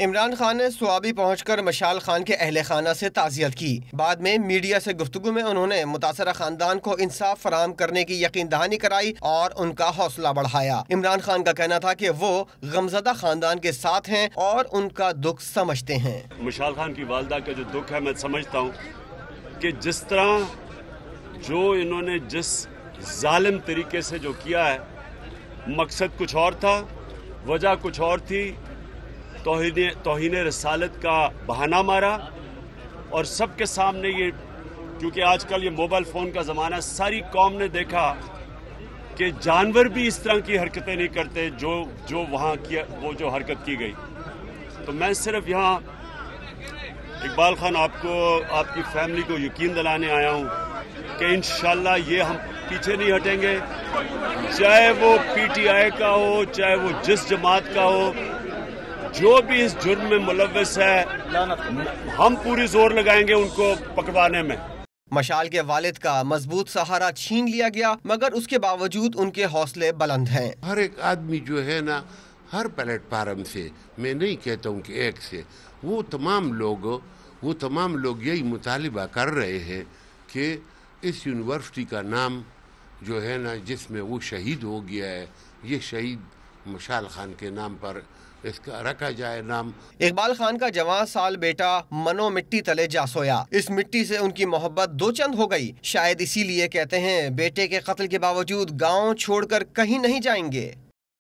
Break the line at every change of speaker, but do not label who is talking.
عمران خان نے سوابی پہنچ کر مشال خان کے اہل خانہ سے تعزیت کی۔ بعد میں میڈیا سے گفتگو میں انہوں نے متاثرہ خاندان کو انصاف فراہم کرنے کی یقین دہانی کرائی اور ان کا حوصلہ بڑھایا۔ عمران خان کا کہنا تھا کہ وہ غمزدہ خاندان کے ساتھ ہیں اور ان کا دکھ سمجھتے ہیں۔
مشال خان کی والدہ کا جو دکھ ہے میں سمجھتا ہوں کہ جس طرح جو انہوں نے جس ظالم طریقے سے جو کیا ہے، مقصد کچھ اور تھا، وجہ کچھ اور تھی، توہین رسالت کا بہانہ مارا، اور سب کے سامنے یہ، کیونکہ آج کل یہ موبائل فون کا زمانہ، ساری قوم نے دیکھا کہ جانور بھی اس طرح کی حرکتیں نہیں کرتے جو وہاں کیا، وہ جو حرکت کی گئی۔ تو میں صرف یہاں اقبال خان آپ کو، آپ کی فیملی کو یقین دلانے آیا ہوں کہ انشاءاللہ یہ ہم پیچھے نہیں ہٹیں گے، چاہے وہ پی ٹی آئی کا ہو، چاہے وہ جس جماعت کا ہو، جو بھی اس جرم میں ملوث ہے، ہم پوری زور لگائیں گے ان کو پکڑوانے میں۔
مشال کے والد کا مضبوط سہارا چھین لیا گیا، مگر اس کے باوجود ان کے حوصلے بلند ہیں۔
ہر ایک آدمی جو ہے نا، ہر پلیٹ فارم سے، میں نہیں کہتا ہوں کہ ایک سے، وہ تمام لوگ یہی مطالبہ کر رہے ہیں کہ اس یونیورسٹی کا نام جو ہے نا، جس میں وہ شہید ہو گیا ہے، یہ شہید مشال خان کے نام پر اس کا رکھا جائے نام۔
اقبال خان کا جوان سال بیٹا منو مٹی تلے جا سویا، اس مٹی سے ان کی محبت دو چند ہو گئی، شاید اسی لیے کہتے ہیں بیٹے کے قتل کے باوجود گاؤں چھوڑ کر کہیں نہیں جائیں گے۔